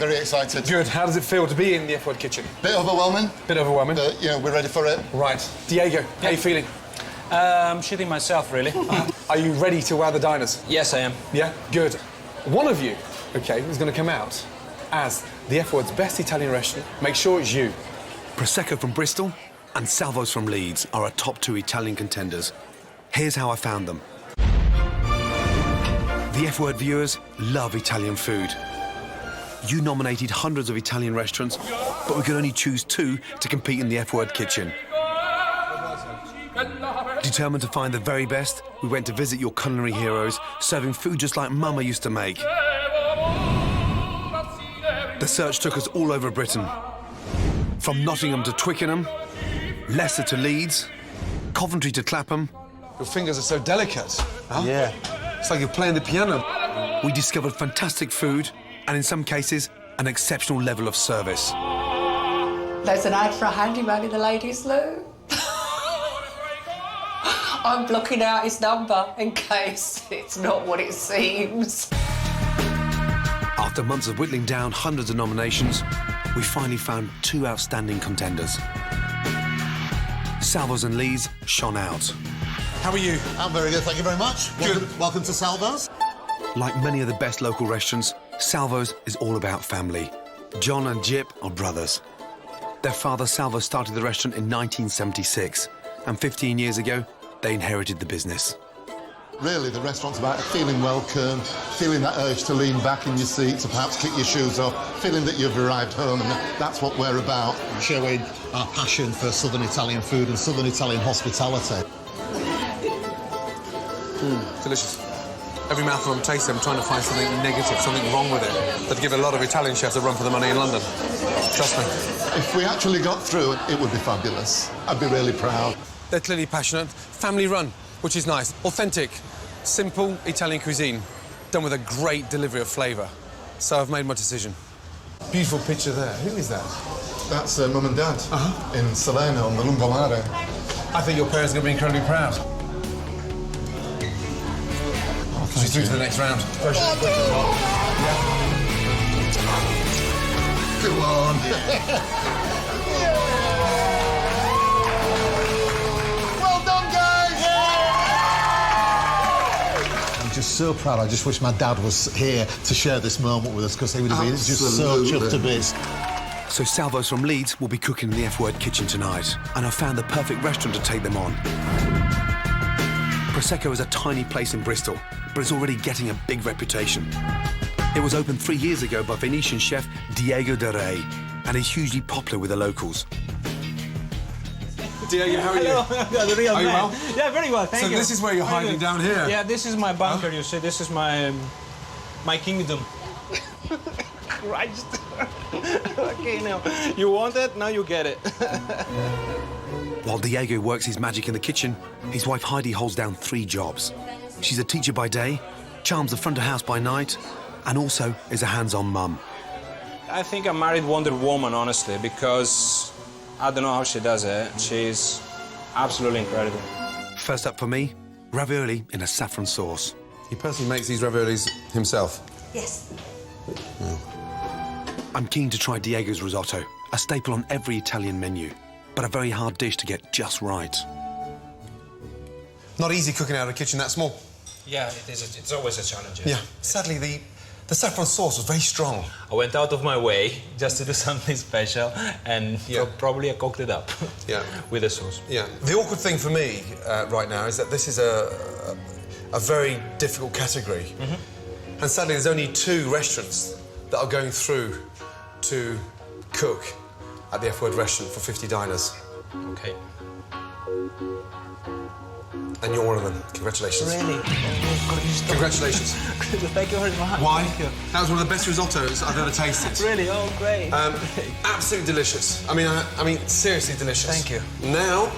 very excited. Good. How does it feel to be in the F-word kitchen? Bit overwhelming. Bit overwhelming. But, you know, we're ready for it. Right. Diego, how are you feeling? Shitting myself, really. Are you ready to wow the diners? Yes, I am. Yeah? Good. One of you, OK, is going to come out as the F-word's best Italian restaurant. Make sure it's you. Prosecco from Bristol and Salvos from Leeds are our top 2 Italian contenders. Here's how I found them. The F-word viewers love Italian food. You nominated hundreds of Italian restaurants, but we could only choose 2 to compete in the F-word kitchen. Determined to find the very best, we went to visit your culinary heroes, serving food just like Mama used to make. The search took us all over Britain. From Nottingham to Twickenham, Leicester to Leeds, Coventry to Clapham. Your fingers are so delicate. Huh? Yeah. It's like you're playing the piano. We discovered fantastic food and, in some cases, an exceptional level of service. There's an ad for a handyman in the ladies' loo. I'm blocking out his number in case it's not what it seems. After months of whittling down hundreds of nominations, we finally found 2 outstanding contenders. Salvos and Leeds shone out. How are you? I'm very good, thank you very much. Welcome to Salvos. Like many of the best local restaurants, Salvos is all about family. John and Jip are brothers. Their father, Salvo, started the restaurant in 1976, and 15 years ago, they inherited the business. Really, the restaurant's about feeling welcome, feeling that urge to lean back in your seat, to perhaps kick your shoes off, feeling that you've arrived home, and that's what we're about. Showing our passion for Southern Italian food and Southern Italian hospitality. Delicious. Every mouthful I'm tasting, I'm trying to find something negative, something wrong with it. That'd give a lot of Italian chefs a run for the money in London. Trust me. If we actually got through, it would be fabulous. I'd be really proud. They're clearly passionate, family-run, which is nice. Authentic, simple Italian cuisine, done with a great delivery of flavour. So I've made my decision. Beautiful picture there. Who is that? That's Mum and Dad in Salerno on the Lungomare. I think your parents are going to be incredibly proud. She's through to the next round. Go on. Well done, guys! I'm just so proud. I just wish my dad was here to share this moment with us, because he would have been just so chuffed to bits. So Salvos from Leeds will be cooking in the F-word kitchen tonight, and I found the perfect restaurant to take them on. Prosecco is a tiny place in Bristol, but it's already getting a big reputation. It was opened 3 years ago by Venetian chef Diego de Rey, and is hugely popular with the locals. Diego, how are you? Hello, the real man. man. Well? Yeah, very well, thank you. So this is where you're hiding down here? Yeah, this is my bunker, you see. This is my kingdom. Christ. OK, now, you want it, now you get it. While Diego works his magic in the kitchen, his wife Heidi holds down 3 jobs. She's a teacher by day, charms the front of house by night, and also is a hands-on mum. I think I married Wonder Woman, honestly, because I don't know how she does it. She's absolutely incredible. First up for me, ravioli in a saffron sauce. He personally makes these raviolis himself? Yes. I'm keen to try Diego's risotto, a staple on every Italian menu, but a very hard dish to get just right. Not easy cooking out of a kitchen that small. Yeah, it is. It's always a challenge. Yeah. Sadly, the saffron sauce was very strong. I went out of my way just to do something special, and probably I cooked it up. Yeah. With the sauce. Yeah. The awkward thing for me right now is that this is a very difficult category. And sadly, there's only 2 restaurants that are going through to cook at the F-word restaurant for 50 diners. OK. And you're one of them. Congratulations. Really? Congratulations. Thank you very much. Why? Thank you. That was one of the best risottos I've ever tasted. Really? Oh, great. Absolutely delicious. I mean, seriously delicious. Thank you. Now,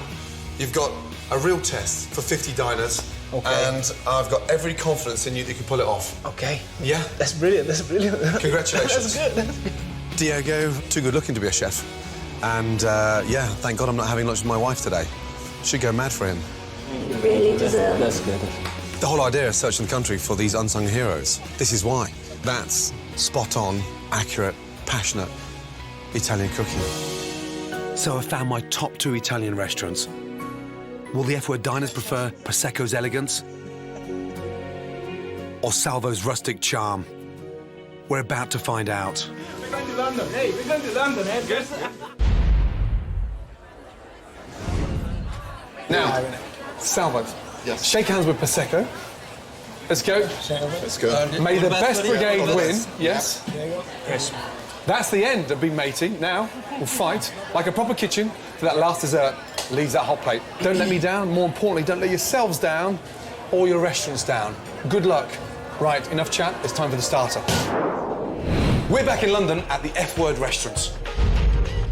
you've got a real test for 50 diners. Okay. And I've got every confidence in you that you can pull it off. OK. Yeah? That's brilliant. That's brilliant. Congratulations. That's good. Diego, too good looking to be a chef. And, yeah, thank God I'm not having lunch with my wife today. She'd go mad for him. You really deserve it. That's good. The whole idea of searching the country for these unsung heroes, this is why. That's spot-on, accurate, passionate Italian cooking. So I found my top 2 Italian restaurants. Will the F-word diners prefer Prosecco's elegance or Salvo's rustic charm? We're about to find out. We're going to London. Hey, we're going to London, eh? Guess. Now, Salvos. Yes. Shake hands with Prosecco. Let's go. Let's go. May the best brigade win. Yes. Yes. That's the end of big mating. Now, we'll fight like a proper kitchen for that last dessert. Leaves that hot plate. Don't let me down. More importantly, don't let yourselves down or your restaurants down. Good luck. Right, enough chat. It's time for the starter. We're back in London at the F-word restaurants.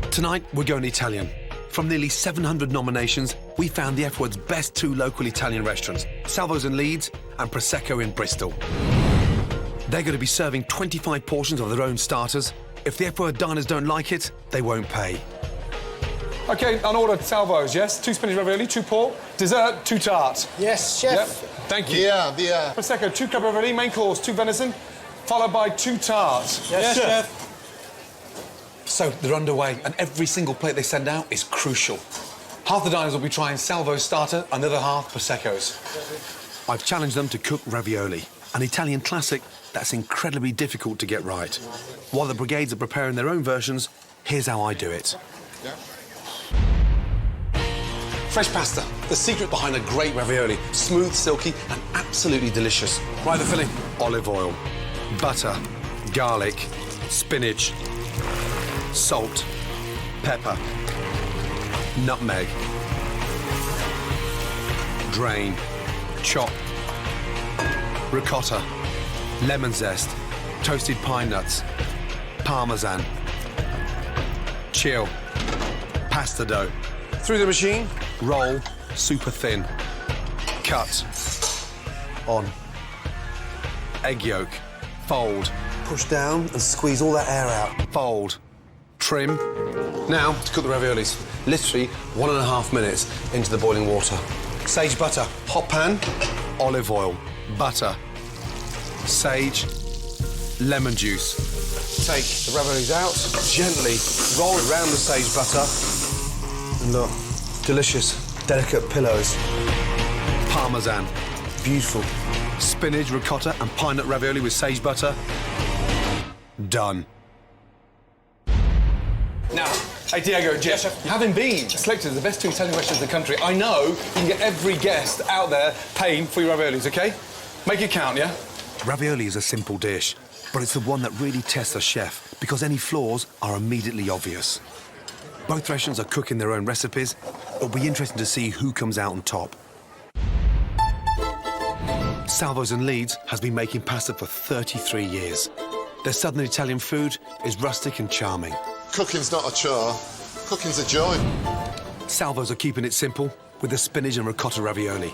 Tonight, we're going Italian. From nearly 700 nominations, we found the F-word's best 2 local Italian restaurants, Salvos in Leeds and Prosecco in Bristol. They're going to be serving 25 portions of their own starters. If the F-word diners don't like it, they won't pay. OK, unordered Salvos, yes? 2 spinach ravioli, 2 pork, dessert, 2 tarts. Yes, chef. Yep, thank you. Yeah. Prosecco, 2 club ravioli, main course, 2 venison, followed by 2 tarts. Yes, chef. So they're underway, and every single plate they send out is crucial. Half the diners will be trying Salvo's starter, another half Prosecco's. I've challenged them to cook ravioli, an Italian classic that's incredibly difficult to get right. While the brigades are preparing their own versions, here's how I do it. Fresh pasta, the secret behind a great ravioli. Smooth, silky, and absolutely delicious. Right, the filling. Olive oil, butter, garlic, spinach, salt, pepper, nutmeg, drain, chop, ricotta, lemon zest, toasted pine nuts, parmesan, chill, pasta dough. Through the machine, roll, super thin, cut, on, egg yolk, fold, push down and squeeze all that air out, fold, trim. Now to cook the raviolis, literally 1.5 minutes into the boiling water. Sage butter, hot pan, olive oil, butter, sage, lemon juice. Take the raviolis out, gently roll it around the sage butter. And look, delicious, delicate pillows. Parmesan, beautiful. Spinach, ricotta and pine nut ravioli with sage butter. Done. Now, hey, Diego, Jeff, having been selected as the best 2 Italian restaurants in the country, I know you can get every guest out there paying for your raviolis, OK? Make it count, yeah? Ravioli is a simple dish, but it's the one that really tests a chef because any flaws are immediately obvious. Both restaurants are cooking their own recipes. It'll be interesting to see who comes out on top. Salvos in Leeds has been making pasta for 33 years. Their southern Italian food is rustic and charming. Cooking's not a chore. Cooking's a joy. Salvos are keeping it simple with the spinach and ricotta ravioli.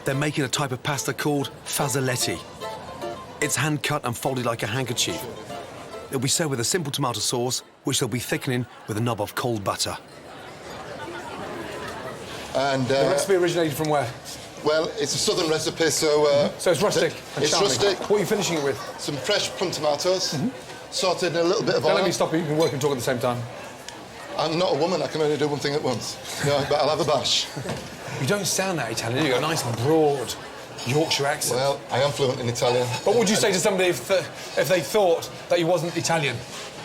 They're making a type of pasta called fazzoletti. It's hand-cut and folded like a handkerchief. It'll be served with a simple tomato sauce, which they'll be thickening with a knob of cold butter. And The recipe originated from where? well, it's a southern recipe, so... So it's rustic and It's charming. rustic. What are you finishing it with? Some fresh plum tomatoes, sauteed in a little bit of Don't oil. let me stop you. You can work and talk at the same time. I'm not a woman, I can only do one thing at once. No, but I'll have a bash. You don't sound that Italian, do you? You've got a nice, broad Yorkshire accent. Well, I am fluent in Italian. What would you say to somebody if they thought that you wasn't Italian?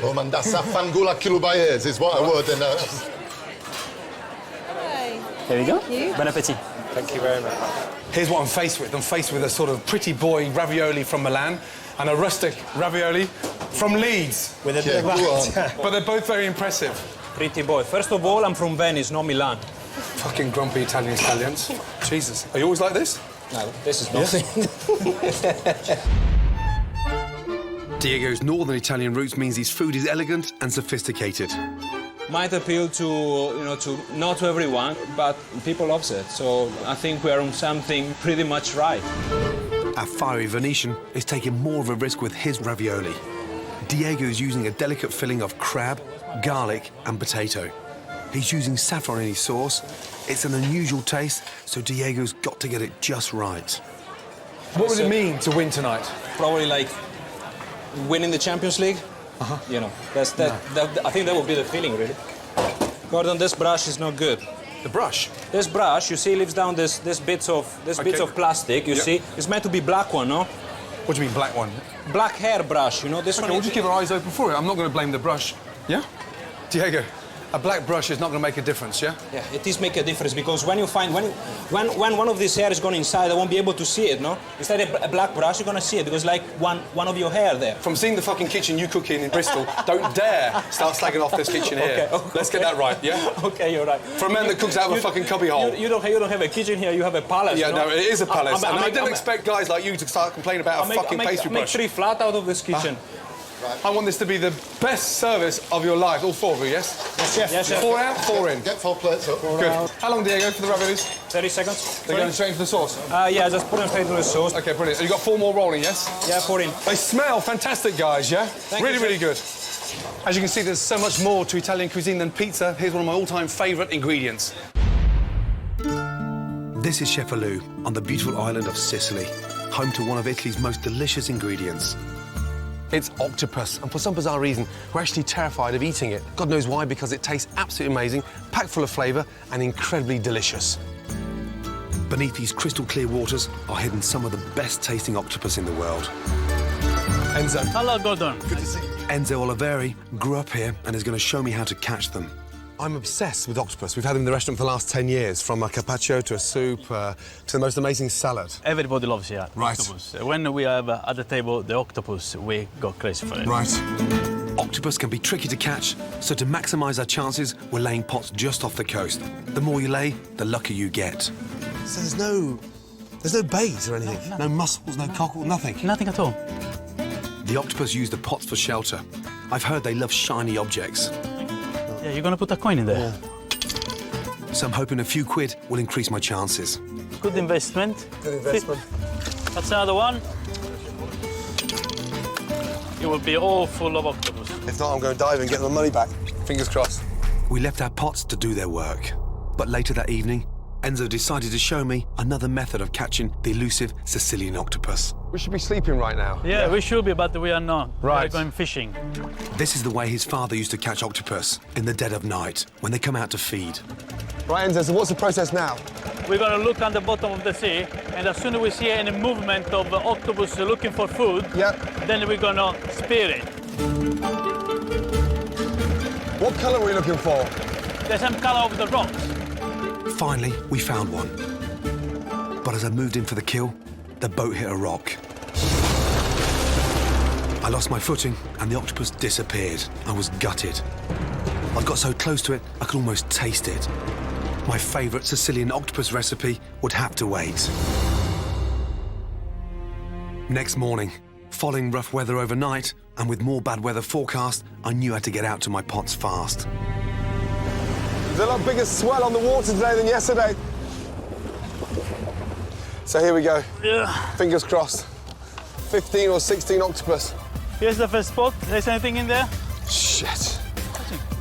Oh, man, that's a fangula kilobayes is what I would. And, There we go. Bon appetit. Thank you very much. Here's what I'm faced with. I'm faced with a sort of pretty boy ravioli from Milan and a rustic ravioli from Leeds. With a Yeah, bit of go that. But they're both very impressive. Pretty boy. First of all, I'm from Venice, not Milan. Fucking grumpy Italians. Jesus. Are you always like this? No, this is nothing. Diego's northern Italian roots means his food is elegant and sophisticated. Might appeal to, to not to everyone, but people loves it. So I think we are on something pretty much right. Our fiery Venetian is taking more of a risk with his ravioli. Diego's using a delicate filling of crab, garlic and potato. He's using saffron in his sauce. It's an unusual taste, so Diego's got to get it just right. What would it mean to win tonight? Probably like winning the Champions League. You know, I think that would be the feeling, really. Gordon, this brush is not good. The brush? This brush, you see, leaves down this bits of plastic. You see, it's meant to be black one, no? What do you mean, black one? Black hair brush, you know. This one. We'll just keep our eyes open for it. I'm not going to blame the brush. Yeah? Diego, a black brush is not going to make a difference, yeah? Yeah, it is make a difference because when you find when one of these hairs gone inside, I won't be able to see it, no? Instead of a black brush, you're gonna see it because like one of your hair there. From seeing the fucking kitchen you cook in Bristol, don't dare start slagging off this kitchen here. Okay. Let's get that right, yeah? Okay, you're right. For a man that cooks out of a fucking cubby hole. You don't have a kitchen here. You have a palace. Yeah, you know? no, it is a palace. I didn't expect guys like you to start complaining about a fucking pastry brush. Make 3 flat out of this kitchen. Right. I want this to be the best service of your life, all 4 of you, yes? Yes, chef. Yes, chef. 4 out, 4 in. Get 4 plates up. Good. How long, Diego, for the raviolis? 30 seconds. They're going straight into the sauce? Yeah, just put them straight into the sauce. OK, brilliant. So you've got 4 more rolling, yes? Yeah, 4 in. They smell fantastic, guys, yeah? Really good. As you can see, there's so much more to Italian cuisine than pizza. Here's one of my all-time favourite ingredients. This is Cefalù on the beautiful island of Sicily, home to one of Italy's most delicious ingredients. It's octopus, and for some bizarre reason, we're actually terrified of eating it. God knows why, because it tastes absolutely amazing, packed full of flavour, and incredibly delicious. Beneath these crystal clear waters are hidden some of the best tasting octopus in the world. Enzo. Hello, Gordon. Good to see you. Enzo Oliveri grew up here and is going to show me how to catch them. I'm obsessed with octopus. We've had them in the restaurant for the last 10 years, from a carpaccio to a soup to the most amazing salad. Everybody loves here, Right. octopus. When we have at the table the octopus, we go crazy for it. Right. Octopus can be tricky to catch, so to maximise our chances, we're laying pots just off the coast. The more you lay, the luckier you get. So there's no bait or anything? No mussels, no cockle, nothing? Nothing at all. The octopus use the pots for shelter. I've heard they love shiny objects. Yeah, you're gonna put a coin in there. So I'm hoping a few quid will increase my chances. Good investment. Good investment. That's another one. It will be all full of octopus. If not, I'm going to dive and get my money back. Fingers crossed. We left our pots to do their work. But later that evening, Enzo decided to show me another method of catching the elusive Sicilian octopus. We should be sleeping right now. Yeah, we should be, but we are not. Right. We're going fishing. This is the way his father used to catch octopus, in the dead of night, when they come out to feed. Right, Enzo, so what's the process now? We're gonna look on the bottom of the sea, and as soon as we see any movement of octopus looking for food, then we're gonna spear it. What colour are we looking for? The same color of the rocks. Finally, we found one. But as I moved in for the kill, the boat hit a rock. I lost my footing and the octopus disappeared. I was gutted. I got so close to it, I could almost taste it. My favourite Sicilian octopus recipe would have to wait. Next morning, following rough weather overnight, and with more bad weather forecast, I knew I had to get out to my pots fast. There's a lot bigger swell on the water today than yesterday. So here we go. Yeah. Fingers crossed. 15 or 16 octopus. Here's the first spot. There's anything in there? Shit.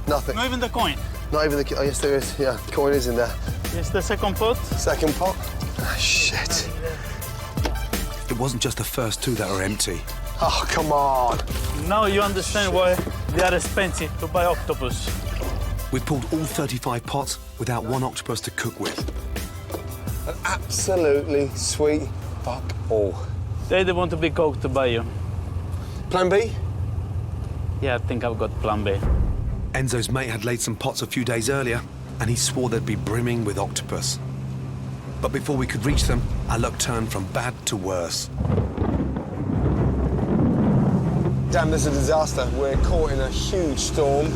Nothing. Not even the coin. Not even the... Oh, yes, there is. Yeah, the coin is in there. Here's the second pot. Second pot. Ah, shit. It wasn't just the first 2 that are empty. Oh, come on. Now you understand why they are expensive to buy octopus. We pulled all 35 pots without one octopus to cook with. An absolutely sweet fuck all. They don't want to be cooked by you. Plan B? Yeah, I think I've got plan B. Enzo's mate had laid some pots a few days earlier, and he swore they'd be brimming with octopus. But before we could reach them, our luck turned from bad to worse. Damn, this is a disaster. We're caught in a huge storm,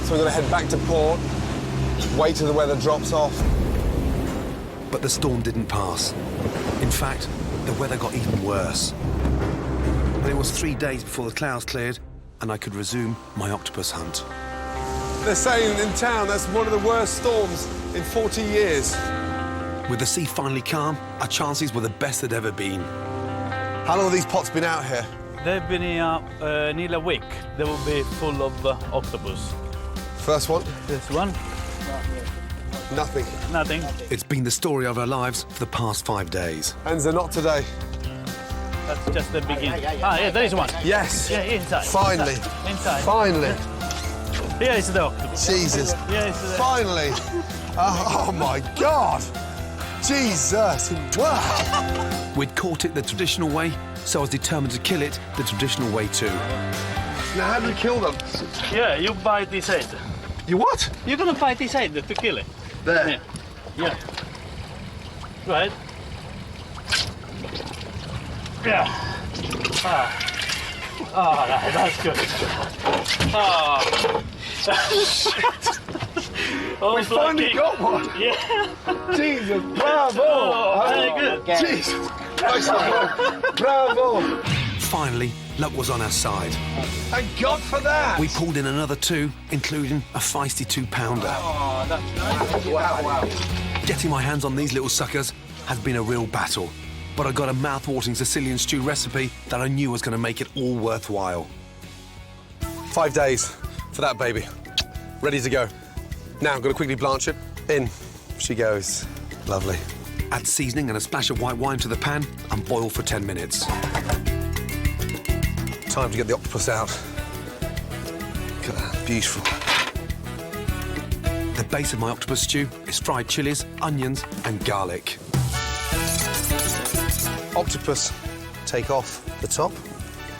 so we're going to head back to port, wait till the weather drops off. But the storm didn't pass. In fact, the weather got even worse. And it was 3 days before the clouds cleared, and I could resume my octopus hunt. They're saying in town that's one of the worst storms in 40 years. With the sea finally calm, our chances were the best they'd ever been. How long have these pots been out here? They've been here nearly a week. They will be full of octopus. First one? This one, Nothing. nothing. It's been the story of our lives for the past 5 days. Enzo, not today. That's just the beginning. Yeah, there is one. Yes. Yeah, inside. Finally. Inside. Finally. Here is the octopus. Jesus. Here is the... Finally. Oh my God. Jesus. Wow. We'd caught it the traditional way, so I was determined to kill it the traditional way too. Now, how do you kill them? Yeah, you bite this head. You what? You're gonna bite this head to kill it. There. Yeah. Yeah. Right. Yeah. That's good. Oh, We finally got one. Yeah. Jesus. Bravo. Oh, very good. Jesus. Nice one. Bravo. Finally, luck was on our side. Thank God for that. We pulled in another 2, including a feisty 2-pounder. Oh, that's nice. Wow. Getting my hands on these little suckers has been a real battle, but I got a mouth-watering Sicilian stew recipe that I knew was going to make it all worthwhile. 5 days for that baby. Ready to go. Now, I'm going to quickly blanch it. In she goes. Lovely. Add seasoning and a splash of white wine to the pan and boil for 10 minutes. Time to get the octopus out. Look at that. Beautiful. The base of my octopus stew is fried chilies, onions and garlic. Octopus, take off the top.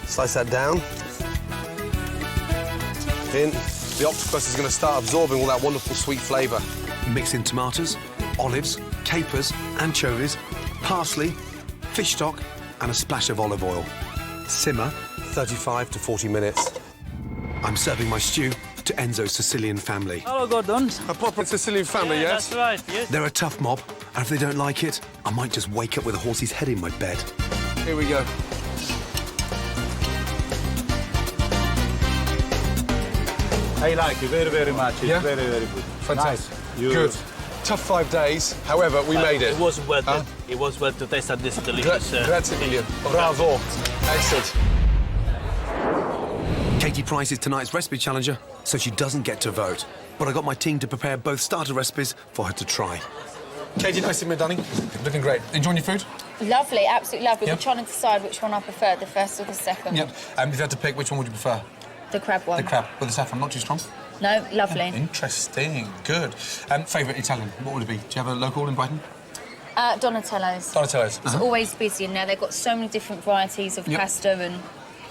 Slice that down. In. The octopus is going to start absorbing all that wonderful sweet flavour. Mix in tomatoes, olives, capers, anchovies, parsley, fish stock and a splash of olive oil. Simmer. 35 to 40 minutes. I'm serving my stew to Enzo's Sicilian family. Hello, Gordon. A proper Sicilian family, Yeah, yes? that's right, yes. They're a tough mob, and if they don't like it, I might just wake up with a horse's head in my bed. Here we go. I like it very, very much. It's Yeah? very, very good. Fantastic. Nice. You- Good. Tough 5 days. However, we made it. It was worth Huh? it. It was worth to taste that this delicious... Grazie mille. Bravo. Excellent. Katie Price is tonight's recipe challenger, so she doesn't get to vote. But I got my team to prepare both starter recipes for her to try. Katie, nice to meet you, darling. Looking great. Enjoying your food? Lovely, absolutely lovely. Yep. We're trying to decide which one I prefer, the first or the second. Yep. If you had to pick, which one would you prefer? The crab one. The crab with the saffron, not too strong? No, lovely. Interesting. Good. Favourite Italian, what would it be? Do you have a local in Brighton? Donatello's. Donatello's. It's always busy in there. They've got so many different varieties of Yep. pasta and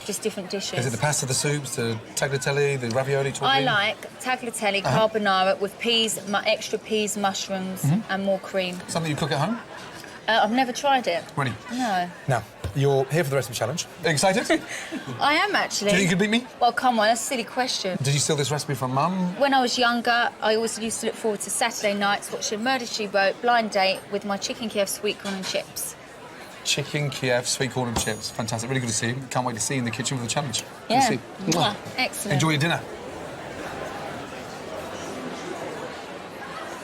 just different dishes. Is it the pasta, the soups, the tagliatelle, the ravioli, tortellini? I like tagliatelle, carbonara with peas, extra peas, mushrooms and more cream. Something you cook at home? I've never tried it. Ready? No. Now, you're here for the recipe challenge. Excited? I am actually. Do you think you could beat me? Well, come on, that's a silly question. Did you steal this recipe from Mum? When I was younger, I always used to look forward to Saturday nights watching Murder, She Wrote, Blind Date with my chicken Kiev sweet corn and chips. Chicken Kiev, sweet corn and chips. Fantastic. Really good to see you. Can't wait to see you in the kitchen for the challenge. Good to Yeah. see you. Mwah. Excellent. Enjoy your dinner.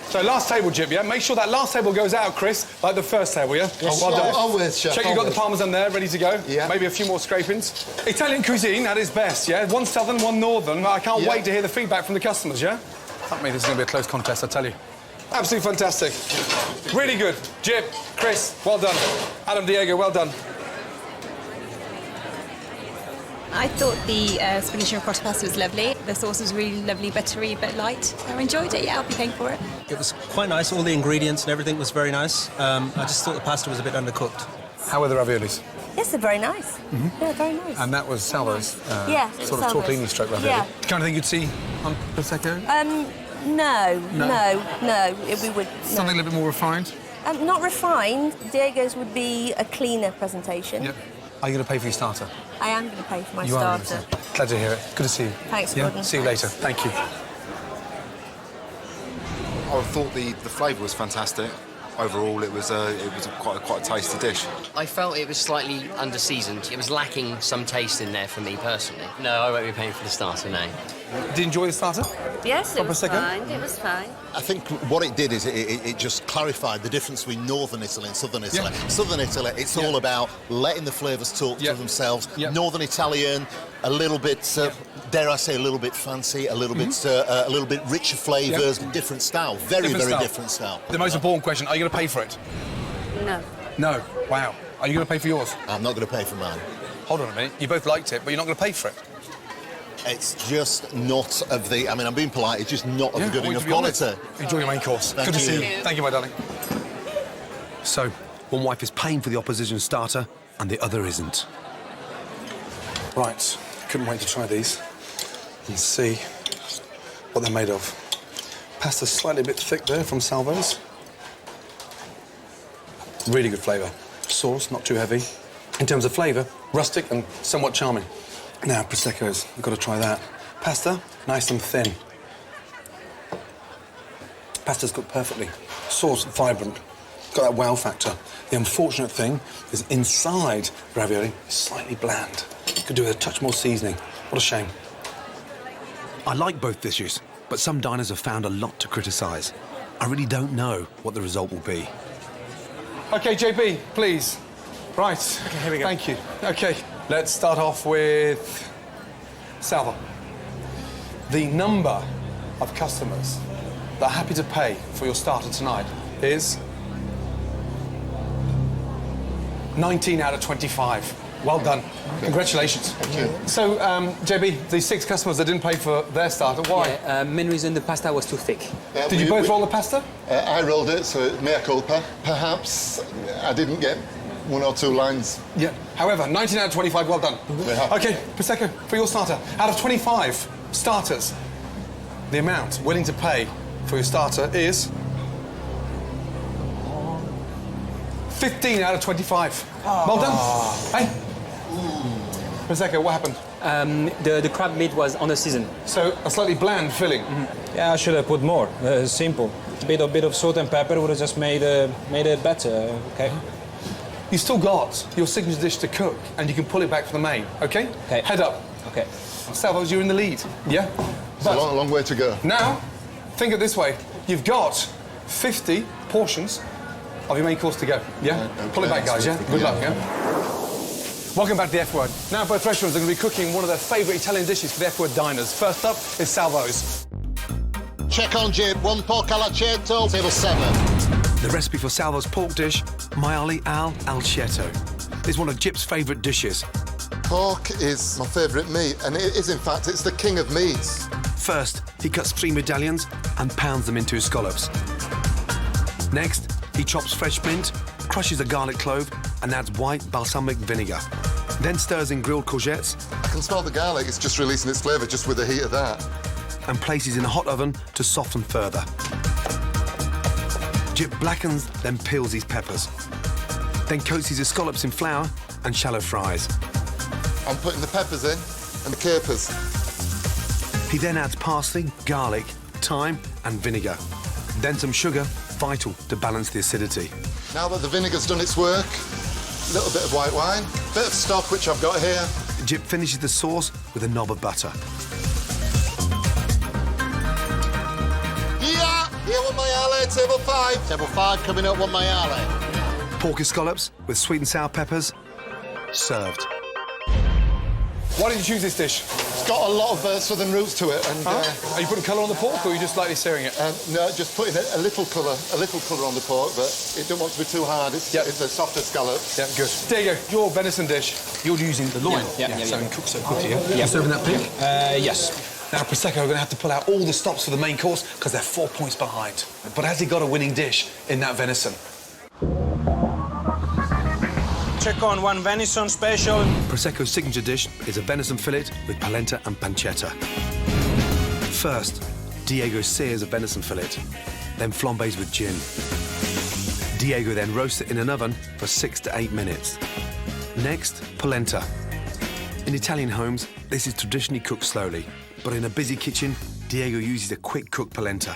So last table, Jip, yeah? Make sure that last table goes out, Chris, like the first table, yeah? Yes, well done. always, Chef, Check you've got the always. parmesan there, ready to go. Yeah. Maybe a few more scrapings. Italian cuisine at its best, yeah? One southern, one northern. I can't Yeah. wait to hear the feedback from the customers, yeah? Fuck me, this is going to be a close contest, I tell you. Absolutely fantastic. Really good. Jip, Chris, well done. Adam, Diego, well done. I thought the spinach and ricotta pasta was lovely. The sauce was really lovely, buttery but light. I enjoyed it, yeah, I'll be paying for it. It was quite nice, all the ingredients and everything was very nice. I just thought the pasta was a bit undercooked. How were the raviolis? Yes, they're very nice. Yeah, very nice. And that was Salvos, Yeah, it was sort of Salvos. tortellini stroke ravioli. Yeah. Kind of thing you'd see on Prosecco? No. We would. No. Something a little bit more refined? Not refined. Diego's would be a cleaner presentation. Yep. Are you going to pay for your starter? I am going to pay for my You are. starter. Glad to hear it. Good to see you. Thanks, Yeah? Gordon. See you later. Thank you. I thought the flavour was fantastic. Overall, it was quite a tasty dish. I felt it was slightly under-seasoned. It was lacking some taste in there for me personally. No, I won't be paying for the starter, no. Did you enjoy the starter? Yes, it was Prosecco? fine. It was fine. I think what it did is it just clarified the difference between Northern Italy and Southern Italy. Yeah. Southern Italy, it's all about letting the flavours talk to themselves. Northern Italian, a little bit, dare I say, a little bit fancy, a little bit richer flavours, different style. Very different style. The most important question, are you going to pay for it? No. No. Wow. Are you going to pay for yours? I'm not going to pay for mine. Hold on a minute. You both liked it, but you're not going to pay for it. It's just not of the... I mean, I'm being polite. It's just not of good enough to be honest. quality. Enjoy your main course. Thank Good to you. see you. Thank you, my darling. So, one wife is paying for the opposition starter and the other isn't. Right. Couldn't wait to try these and see what they're made of. Pasta's slightly a bit thick there from Salvos. Really good flavour. Sauce, not too heavy. In terms of flavour, rustic and somewhat charming. Now, Prosecco's, we've got to try that. Pasta, nice and thin. Pasta's cooked perfectly. Sauce, vibrant. Got that wow factor. The unfortunate thing is inside ravioli, slightly bland. Could do with a touch more seasoning. What a shame. I like both dishes, but some diners have found a lot to criticise. I really don't know what the result will be. OK, JB, please. Right. OK, here we go. Thank you. OK, let's start off with Salvo. The number of customers that are happy to pay for your starter tonight is 19 out of 25. Well done. Congratulations. Thank you. So, JB, the 6 customers that didn't pay for their starter, why? Yeah, main reason the pasta was too thick. Did you both roll the pasta? I rolled it, so mea culpa. Perhaps I didn't get 1 or 2 lines. Yeah. However, 19 out of 25, well done. Yeah. OK, Prosecco, for your starter. Out of 25 starters, the amount willing to pay for your starter is 15 out of 25. Well done. Hey? Prosecco, what happened? The crab meat was on the season. So, a slightly bland filling. Yeah, I should have put more. Simple. A bit of salt and pepper would have just made it better. Okay. You still got your signature dish to cook, and you can pull it back for the main. Okay? Okay. Head up. Okay. Salvos, you're in the lead. Yeah. It's a long way to go. Now, think of it this way: you've got 50 portions of your main course to go. Yeah. Okay, Pull it back, guys. Yeah. Good yeah. luck. Yeah. Welcome back to the F Word. Now, both restaurants are going to be cooking one of their favourite Italian dishes for the F Word diners. First up is Salvos. Check on Jib, 1 pork all'aceto, table 7. The recipe for Salvo's pork dish, maioli al aceto, is one of Jip's favourite dishes. Pork is my favourite meat, and it is, in fact, it's the king of meats. First, he cuts 3 medallions and pounds them into his scallops. Next, he chops fresh mint, crushes a garlic clove, and adds white balsamic vinegar. Then stirs in grilled courgettes. I can smell the garlic, it's just releasing its flavour just with the heat of that. And places in a hot oven to soften further. Jip blackens, then peels his peppers. Then coats his scallops in flour and shallow fries. I'm putting the peppers in and the capers. He then adds parsley, garlic, thyme and vinegar. Then some sugar, vital to balance the acidity. Now that the vinegar's done its work, a little bit of white wine, bit of stock, which I've got here. Jip finishes the sauce with a knob of butter. Yeah, here with maiale, table 5. Table 5 coming up with maiale. Pork scallops with sweet and sour peppers, served. Why did you choose this dish? It's got a lot of southern roots to it, and Are you putting colour on the pork, or are you just lightly searing it? no, just putting a little colour on the pork, but it don't want to be too hard. It's a softer scallop. Yeah, good. There you go. Your venison dish. You're using the loin. Yeah. So cooked so quickly. Yeah. You're serving that pig. Yes. Now, Prosecco are going to have to pull out all the stops for the main course because they're 4 points behind. But has he got a winning dish in that venison? Check on one venison special. Prosecco's signature dish is a venison fillet with polenta and pancetta. First, Diego sears a venison fillet, then flambés with gin. Diego then roasts it in an oven for 6 to 8 minutes. Next, polenta. In Italian homes, this is traditionally cooked slowly, but in a busy kitchen, Diego uses a quick-cooked polenta.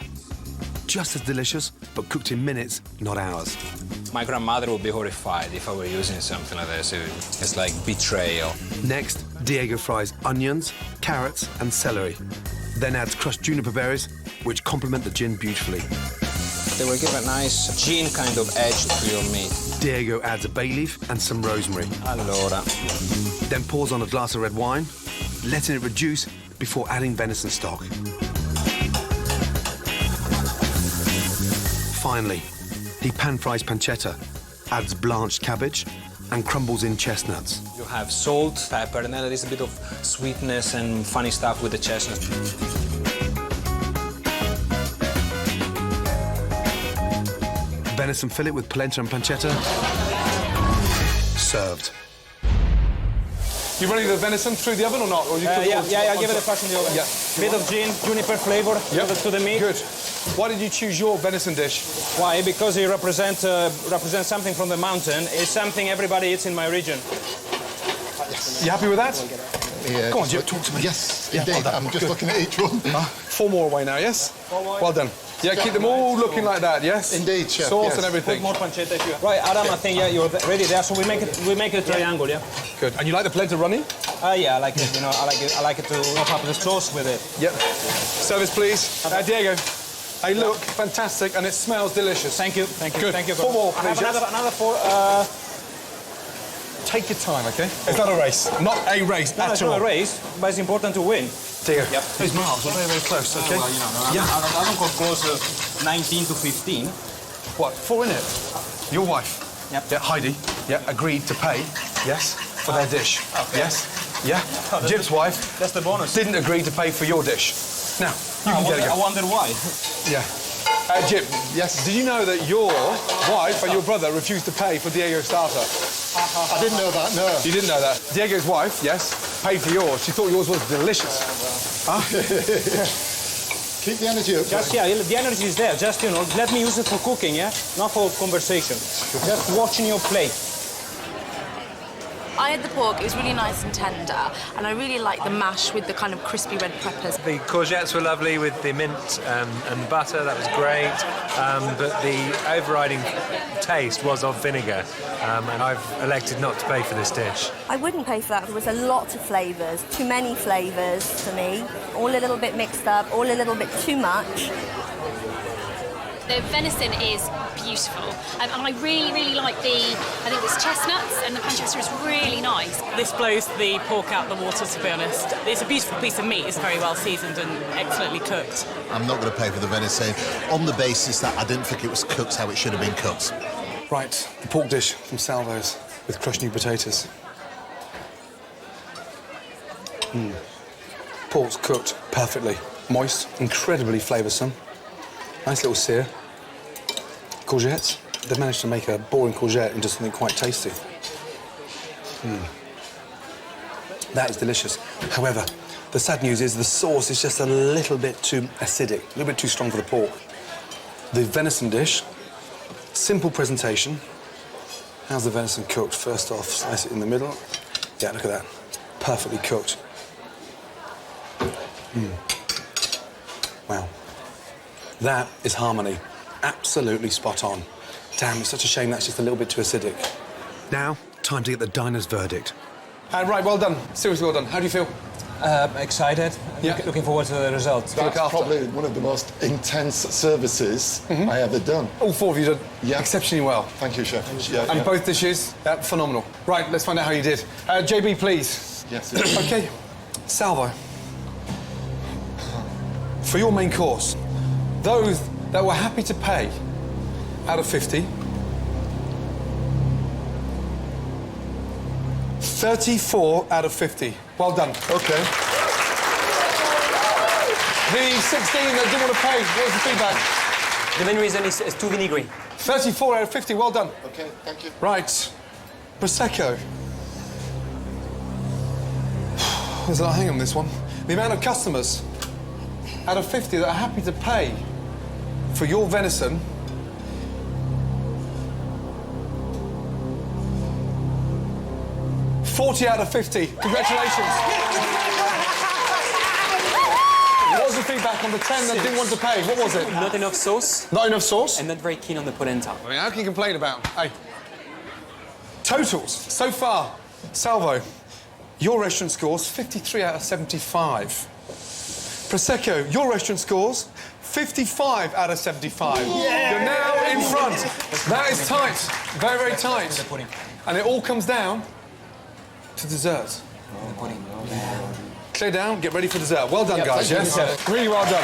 Just as delicious, but cooked in minutes, not hours. My grandmother would be horrified if I were using something like this. It's like betrayal. Next, Diego fries onions, carrots and celery. Then adds crushed juniper berries, which complement the gin beautifully. They will give a nice gin kind of edge to your meat. Diego adds a bay leaf and some rosemary. Allora. Then pours on a glass of red wine, letting it reduce before adding venison stock. Finally, he pan-fries pancetta, adds blanched cabbage, and crumbles in chestnuts. You have salt, pepper, and then there is a bit of sweetness and funny stuff with the chestnuts. Venison fillet with polenta and pancetta. Served. You running the venison through the oven or not? Or you yeah, give it a crack in the oven. Yeah. Bit of gin, juniper flavor to the meat. Good. Why did you choose your venison dish? Why? Because it represents something from the mountain. It's something everybody eats in my region. You happy with that? Yeah, Go on, Jip, talk to me. Yes, indeed. I'm just looking at each one. 4 more away now, yes? Well done. Yeah, keep them all looking like that, yes? Indeed, chef. Sauce yes. and everything. Put more pancetta if you... Right, Adam, I think you're ready there. So we make it a triangle, yeah? Good. And you like the polenta runny? Yeah, I like it. You know, I like it to wrap up the sauce with it. Yep. Service, please. Diego. They look fantastic and it smells delicious. Thank you. Thank you. Good. Thank you. 4 more, I have please. another 4. Take your time, OK? It's not a race. Not a race No, it's not a race, but it's important to win. Diego. Yep. These miles are very, very close, OK? Well, you know, I don't come close to 19 to 15. What, 4 in it? Your wife? Yep. Yeah, Heidi, agreed to pay, yes, for their dish. Okay. Yes? Yeah? Jim's wife That's the bonus. didn't agree to pay for your dish. Now, you can get it. I wonder why. Yeah. Jim, yes. Did you know that your wife and your brother refused to pay for Diego's starter? I didn't know that, no. You didn't know that? Diego's wife, yes, paid for yours. She thought yours was delicious. Keep the energy up. Just, the energy is there. Just, you know, let me use it for cooking, yeah? Not for conversation. Just watching your plate. I had the pork, it was really nice and tender, and I really liked the mash with the kind of crispy red peppers. The courgettes were lovely with the mint and butter, that was great, but the overriding taste was of vinegar, and I've elected not to pay for this dish. I wouldn't pay for that. There was a lot of flavours, too many flavours for me, all a little bit mixed up, all a little bit too much. The venison is beautiful, and I really, really like I think it's chestnuts, and the pancetta is really nice. This blows the pork out the water, to be honest. It's a beautiful piece of meat. It's very well seasoned and excellently cooked. I'm not going to pay for the venison on the basis that I didn't think it was cooked how it should have been cooked. Right, the pork dish from Salvos with crushed new potatoes. Pork's cooked perfectly. Moist, incredibly flavoursome. Nice little sear. Courgettes. They've managed to make a boring courgette into something quite tasty. That is delicious. However, the sad news is the sauce is just a little bit too acidic, a little bit too strong for the pork. The venison dish, simple presentation. How's the venison cooked? First off, slice it in the middle. Yeah, look at that. Perfectly cooked. Wow. That is harmony. Absolutely spot on. Damn, it's such a shame that's just a little bit too acidic. Now, time to get the diner's verdict. Right, well done. Seriously well done. How do you feel? Excited. Yeah. Looking forward to the results. That's probably one of the most intense services I ever done. All 4 of you did exceptionally well. Thank you, Chef. Yeah, and both dishes, phenomenal. Right, let's find out how you did. JB, please. Yes. OK. Salvo. For your main course, those that were happy to pay out of 50, 34 out of 50. Well done. OK. The 16 that didn't want to pay, what was the feedback? The main reason is too vinegary. 34 out of 50, well done. OK, thank you. Right. Prosecco. There's a lot of hang on this one. The amount of customers out of 50 that are happy to pay for your venison. $40 out of 50. Congratulations. What was the feedback on the 10 that didn't want to pay? What was it? Not enough sauce. Not enough sauce? And not very keen on the polenta. I mean, how can you complain about? Hey. Totals. So far, Salvo, your restaurant scores 53 out of 75. Prosecco, your restaurant scores 55 out of 75. Yeah. You're now in front. That is tight. Very, very tight. And it all comes down to dessert. Clear down, get ready for dessert. Well done, guys, yes? Really well done.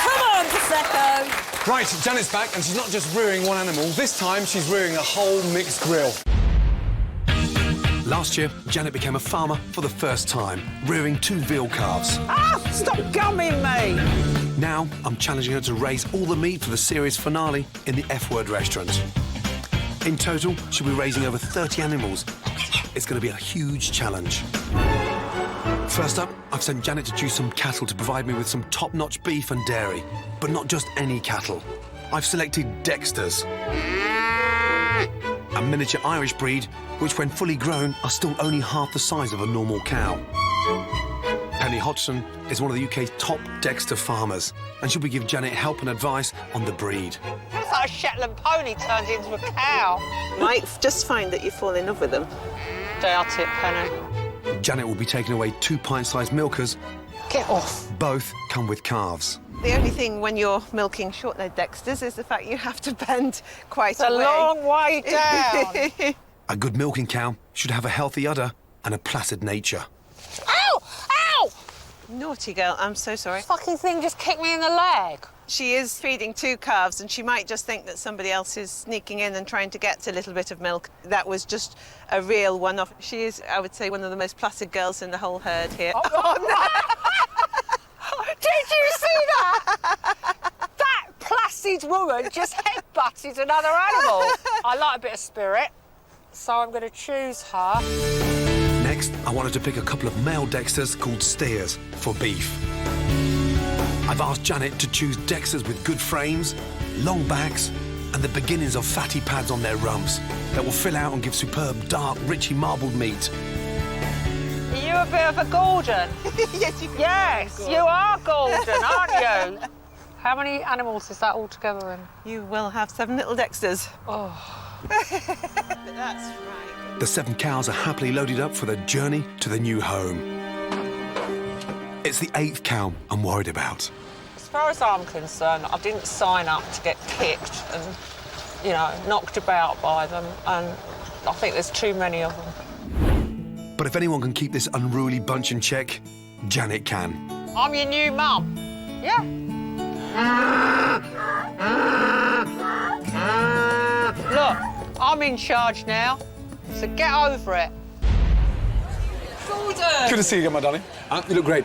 Come on, Prosecco. Right, Janet's back, and she's not just rearing one animal. This time, she's rearing a whole mixed grill. Last year, Janet became a farmer for the first time, rearing 2 veal calves. Ah! Stop gumming me! Now, I'm challenging her to raise all the meat for the series finale in the F-Word restaurant. In total, she'll be raising over 30 animals. It's going to be a huge challenge. First up, I've sent Janet to choose some cattle to provide me with some top-notch beef and dairy. But not just any cattle. I've selected Dexters, a miniature Irish breed, which when fully grown are still only half the size of a normal cow. Penny Hodgson is one of the UK's top Dexter farmers, and she'll be giving Janet help and advice on the breed. It's like a Shetland pony turned into a cow. Might just find that you fall in love with them. Doubt it, Penny. Janet will be taking away 2 pint-sized milkers. Get off. Both come with calves. The only thing when you're milking short-legged Dexters is the fact you have to bend quite a way. It's a long way down. A good milking cow should have a healthy udder and a placid nature. Ow! Ow! Naughty girl, I'm so sorry. Fucking thing just kicked me in the leg. She is feeding 2 calves and she might just think that somebody else is sneaking in and trying to get a little bit of milk. That was just a real one-off. She is, I would say, one of the most placid girls in the whole herd here. Oh no! Did you see that? That placid woman just headbutted another animal. I like a bit of spirit, so I'm going to choose her. Next, I wanted to pick a couple of male Dexters called steers for beef. I've asked Janet to choose Dexters with good frames, long backs, and the beginnings of fatty pads on their rumps that will fill out and give superb, dark, richy marbled meat. Are you a bit of a Gordon? Yes, you are Gordon, aren't you? How many animals is that all together in? You will have 7 little Dexters. Oh. That's right. The 7 cows are happily loaded up for their journey to the new home. It's the 8th cow I'm worried about. As far as I'm concerned, I didn't sign up to get kicked and, you know, knocked about by them, and I think there's too many of them. But if anyone can keep this unruly bunch in check, Janet can. I'm your new mum. Yeah. Look, I'm in charge now, so get over it. Gordon! Good to see you again, my darling. You look great.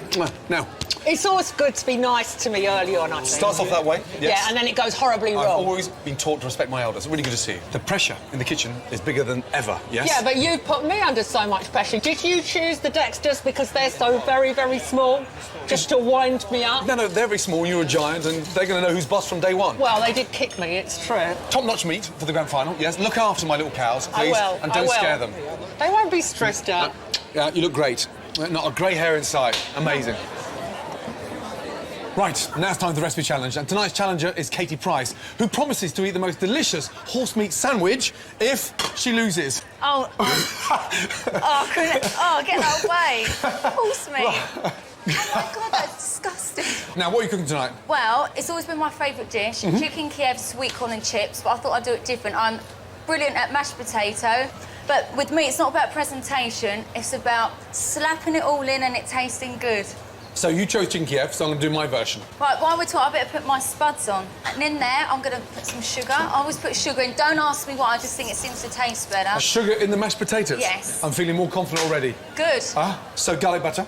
Now, It's always good to be nice to me early on, I think. starts off that way. Yes. Yeah, and then it goes horribly I've wrong. always been taught to respect my elders. Really good to see you. The pressure in the kitchen is bigger than ever, yes? Yeah, but you put me under so much pressure. Did you choose the Dexters because they're so very, very small? Just to wind me up? No, they're very small, you're a giant, and they're going to know who's boss from day one. Well, they did kick me, it's true. Top-notch meat for the grand final, yes. Look after my little cows, I please. will, And I don't will. scare them. They won't be stressed out. Yeah, you look great. Not a grey hair in sight. Amazing. Right, now it's time for the recipe challenge. And tonight's challenger is Katie Price, who promises to eat the most delicious horse meat sandwich if she loses. Oh, get that away. Horse meat. Oh my God, that's disgusting. Now, what are you cooking tonight? Well, it's always been my favourite dish, chicken Kiev sweet corn and chips, but I thought I'd do it different. I'm brilliant at mashed potato, but with me, it's not about presentation, it's about slapping it all in and it tasting good. So you chose chicken Kiev, so I'm going to do my version. Right, while we're talking, I better put my spuds on. And in there, I'm going to put some sugar. I always put sugar in. Don't ask me why, I just think it seems to taste better. Sugar in the mashed potatoes? Yes. I'm feeling more confident already. Good. So garlic butter.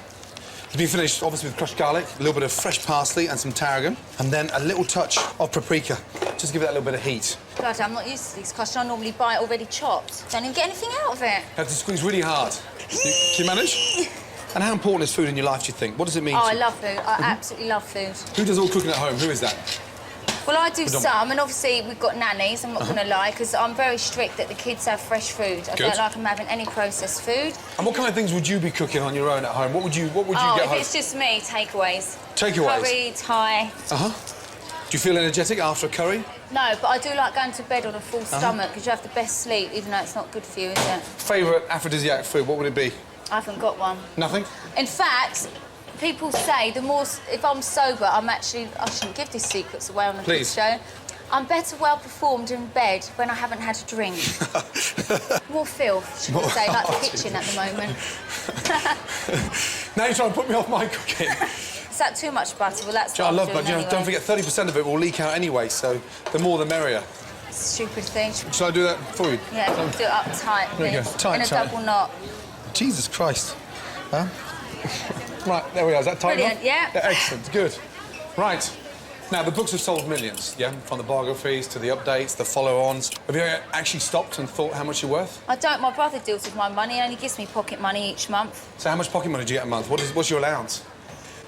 To be finished, obviously, with crushed garlic, a little bit of fresh parsley and some tarragon, and then a little touch of paprika. Just give it that little bit of heat. God, I'm not used to these because I normally buy it already chopped. Don't even get anything out of it. You have to squeeze really hard. Can you manage? And how important is food in your life, do you think? What does it mean Oh, to I you? love food. I absolutely love food. Who does all cooking at home? Who is that? Well, I do Predominant. some, and obviously we've got nannies, I'm not going to lie, because I'm very strict that the kids have fresh food. I Good. don't like them having any processed food. And what kind of things would you be cooking on your own at home? What would you get if home? it's just me, takeaways. Takeaways? Curry, Thai. Do you feel energetic after a curry? No, but I do like going to bed on a full stomach because you have the best sleep, even though it's not good for you, is it? Favourite aphrodisiac food, what would it be? I haven't got one. Nothing? In fact, people say the more... If I'm sober, I'm actually... I shouldn't give these secrets away on a Please. kids show. I'm better well-performed in bed when I haven't had a drink. More filth, should we say, like the kitchen at the moment. Now you're trying to put me off my cooking. Is that too much butter? Well, that's I what love I'm butter. doing You know, don't anyway. forget, 30% of it will leak out anyway, so the more the merrier. Stupid thing. Shall I do that for you? Yeah, do it up tight. There you please. go. Tight, in a tight. double knot. Jesus Christ. Huh? Right, there we are. Is that tight Brilliant, enough? yeah. Excellent, good. Right. Now, the books have sold millions, yeah? From the biographies to the updates, the follow-ons. Have you actually stopped and thought how much you're worth? I don't. My brother deals with my money. He only gives me pocket money each month. So how much pocket money do you get a month? What's your allowance?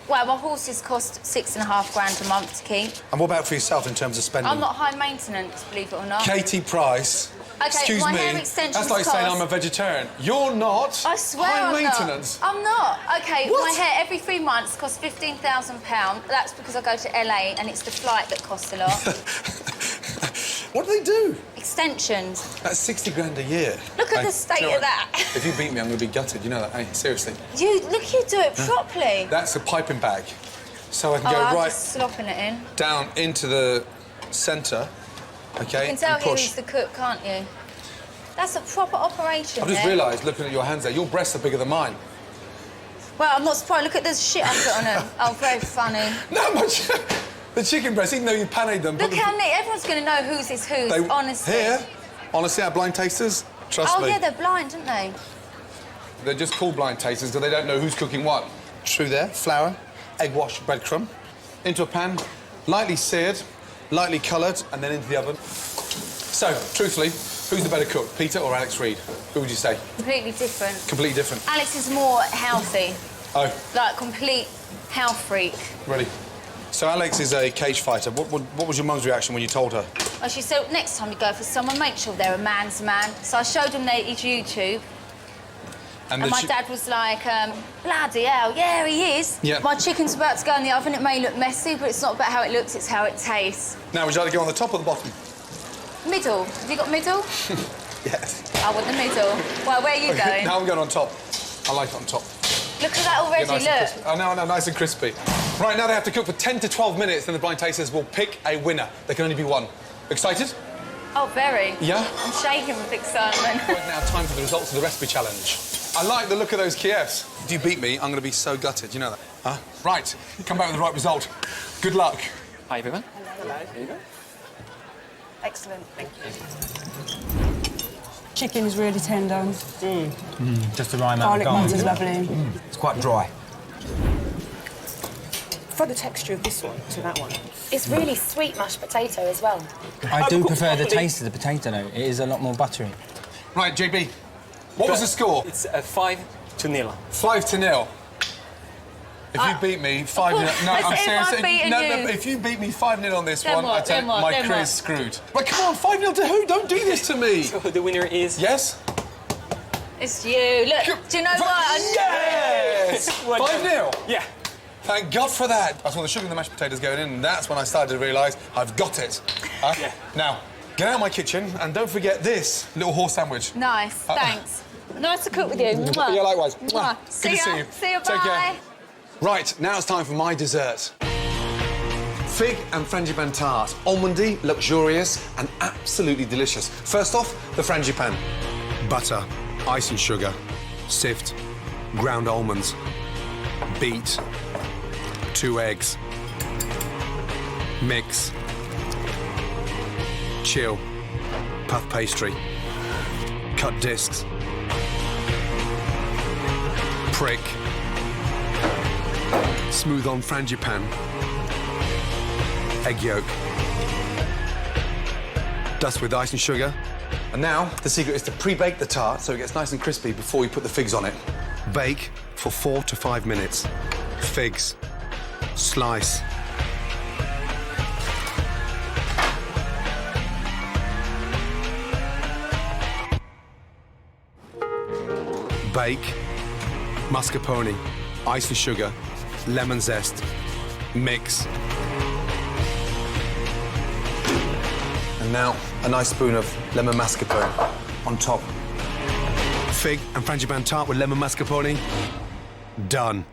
Well, my horses cost £6.5 a month to keep. And what about for yourself in terms of spending? I'm not high maintenance, believe it or not. Katie Price. Okay, Excuse my me. hair extensions That's like saying I'm a vegetarian. You're not. I swear high I'm maintenance. not. I'm not. Okay, What? my hair every 3 months costs £15,000. That's because I go to LA and it's the flight that costs a lot. What do they do? Extensions. That's 60 grand a year. Look at Hey, the state do you know of what? that. If you beat me, I'm going to be gutted. You know that, hey? Seriously. You do it properly. That's a piping bag. So I can Oh, go I'm right just slopping it in. down into the centre, okay, You can tell and push. who's the cook, can't you? That's a proper operation. I've just there. realised, looking at your hands there, your breasts are bigger than mine. Well, I'm not surprised. Look at the shit I put on them. Oh, very funny. No, the chicken breasts, even though you paneed them. Look how neat. Everyone's going to know whose is whose, honestly. Here, honestly, our blind tasters, trust me. Oh, yeah, they're blind, aren't they? They're just called blind tasters because they don't know who's cooking what. Through there, flour, egg wash, breadcrumb, into a pan, lightly seared, lightly coloured, and then into the oven. So, truthfully, who's the better cook, Peter or Alex Reid? Who would you say? Completely different. Completely different. Alex is more healthy. Oh, Like, complete health freak. really? So Alex is a cage fighter. What was your mum's reaction when you told her? Oh, she said, next time you go for someone, make sure they're a man's man. So I showed him his YouTube. And my dad was like, bloody hell, yeah, he is. Yeah. My chicken's about to go in the oven. It may look messy, but it's not about how it looks, it's how it tastes. Now, would you like to go on the top or the bottom? Middle. Have you got middle? Yes. I want the middle. Well, where are you going? Now I'm going on top. I like it on top. Look at that already, Nice and look. crispy. Oh, no, nice and crispy. Right, now they have to cook for 10 to 12 minutes, then the blind tasters will pick a winner. There can only be one. Excited? Oh, very. Yeah? I'm shaking with excitement. Right now, time for the results of the recipe challenge. I like the look of those Kievs. If you beat me, I'm going to be so gutted. You know that? Huh? Right, come back with the right result. Good luck. Hi, everyone. Hello. There you go. Excellent, thank you. Chicken's really tender. Just the right amount Garlic of garlic. butter's lovely. It's quite dry. For the texture of this one to that one. It's really sweet mashed potato as well. I do prefer the taste of the potato, though. It is a lot more buttery. Right, JB, what was the score? It's 5-0. 5-0. If you beat me 5-0... No, I'm serious. No, if you beat me 5-0 on this one, I tell you, my career's screwed. But come on, 5-0 to who? Don't do this to me. So the winner is... Yes? It's you. Look, do you know what? Yes! 5-0? Yeah. Thank God for that. I saw the sugar and the mashed potatoes going in, and that's when I started to realise I've got it. Yeah. Now, get out of my kitchen, and don't forget this little horse sandwich. Nice, thanks. Nice to cook with you. Mwah. Yeah, likewise. Mwah. Good See to ya. see you. See you, Take bye. care. Right, now it's time for my dessert. Fig and frangipan tart. Almondy, luxurious, and absolutely delicious. First off, the frangipan. Butter, icing sugar, sift, ground almonds, beat, 2 eggs, mix, chill, puff pastry, cut discs, prick, smooth on frangipan, egg yolk, dust with ice and sugar. And now, the secret is to pre-bake the tart so it gets nice and crispy before you put the figs on it. Bake for 4 to 5 minutes. Figs. Slice. Bake. Mascarpone. Ice and sugar. Lemon zest. Mix. And now, a nice spoon of lemon mascarpone on top. Fig and frangipan tart with lemon mascarpone. Done.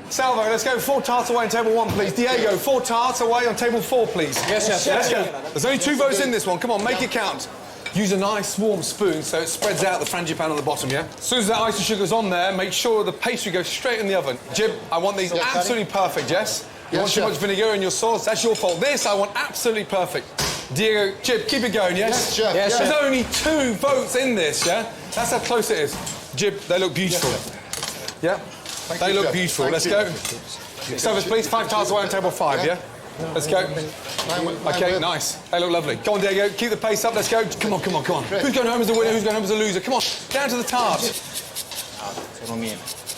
Salvo, let's go 4 tarts away on table 1, please. Diego, 4 tarts away on table 4, please. Yes, chef. Let's go. There's only 2 votes in this one. Come on, make it count. Use a nice warm spoon so it spreads out the frangipan on the bottom, yeah? As soon as that ice and sugar's on there, make sure the pastry goes straight in the oven. Jib, I want these absolutely perfect, yes? You want too much vinegar in your sauce? That's your fault. This, I want absolutely perfect. Diego, Jib, keep it going, yes? Yes, chef. Yes, Yes, There's chef. only 2 votes in this, yeah? That's how close it is. Jib, they look beautiful. Yes, Yeah? They look beautiful. Let's go. Servers, please, 5 tiles away on table 5, yeah? Let's go. Okay, nice. They look lovely. Go on, Diego, keep the pace up, let's go. Come on, come on, come on. Who's going home as the winner, who's going home as the loser? Come on, down to the tart.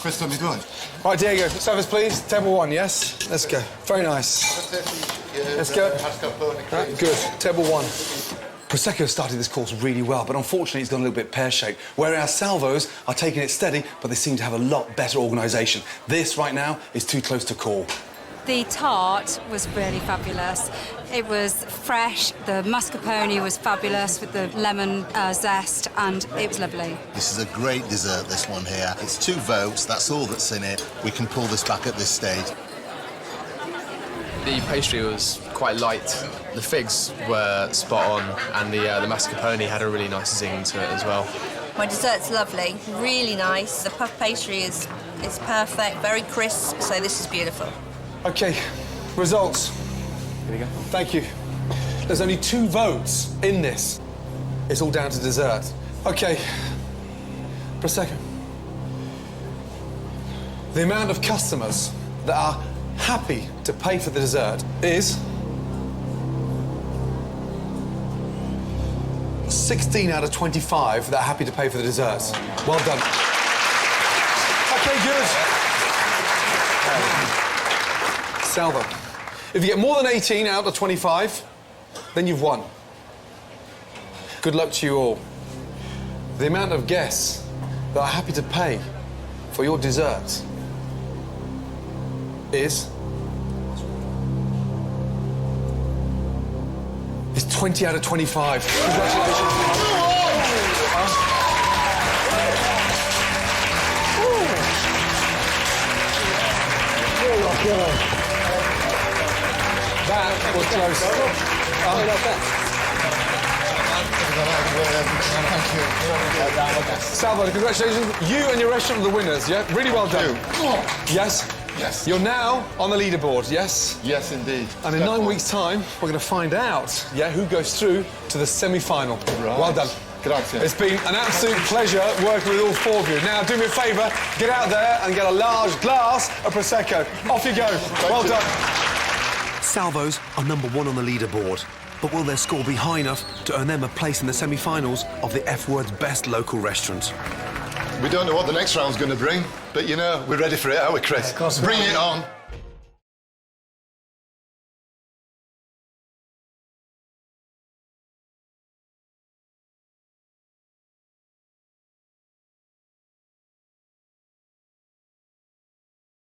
Questo mi doing? Right, Diego, servers, please. Table 1, yes? Let's go. Very nice. Let's go. Right, good. Table 1. Prosecco started this course really well, but unfortunately it's gone a little bit pear-shaped, whereas Salvos are taking it steady, but they seem to have a lot better organisation. This, right now, is too close to call. The tart was really fabulous. It was fresh, the mascarpone was fabulous with the lemon zest, and it was lovely. This is a great dessert, this one here. It's 2 votes, that's all that's in it. We can pull this back at this stage. The pastry was quite light. The figs were spot on, and the mascarpone had a really nice zing to it as well. My dessert's lovely, really nice. The puff pastry is perfect, very crisp, so this is beautiful. OK, results. Here we go. Thank you. There's only 2 votes in this. It's all down to dessert. OK, Prosecco. The amount of customers that are happy to pay for the dessert is 16 out of 25 that are happy to pay for the desserts. Well done. OK, good. Salvo. If you get more than 18 out of 25, then you've won. Good luck to you all. The amount of guests that are happy to pay for your dessert is 20 out of 25. Congratulations. That was close. Salvo, congratulations. You and your restaurant are the winners, yeah? Really well done. Yes? Yes. You're now on the leaderboard, yes? Yes, indeed. And in 9 weeks' time, we're going to find out, yeah, who goes through to the semi-final. Right. Well done. Grazie. It's been an absolute pleasure working with all 4 of you. Now, do me a favour, get out there and get a large glass of Prosecco. Off you go. Well done. Salvos are number 1 on the leaderboard, but will their score be high enough to earn them a place in the semi-finals of the F-Word's best local restaurant? We don't know what the next round's going to bring, but, you know, we're ready for it, are we, Chris? Of course. Bring it on.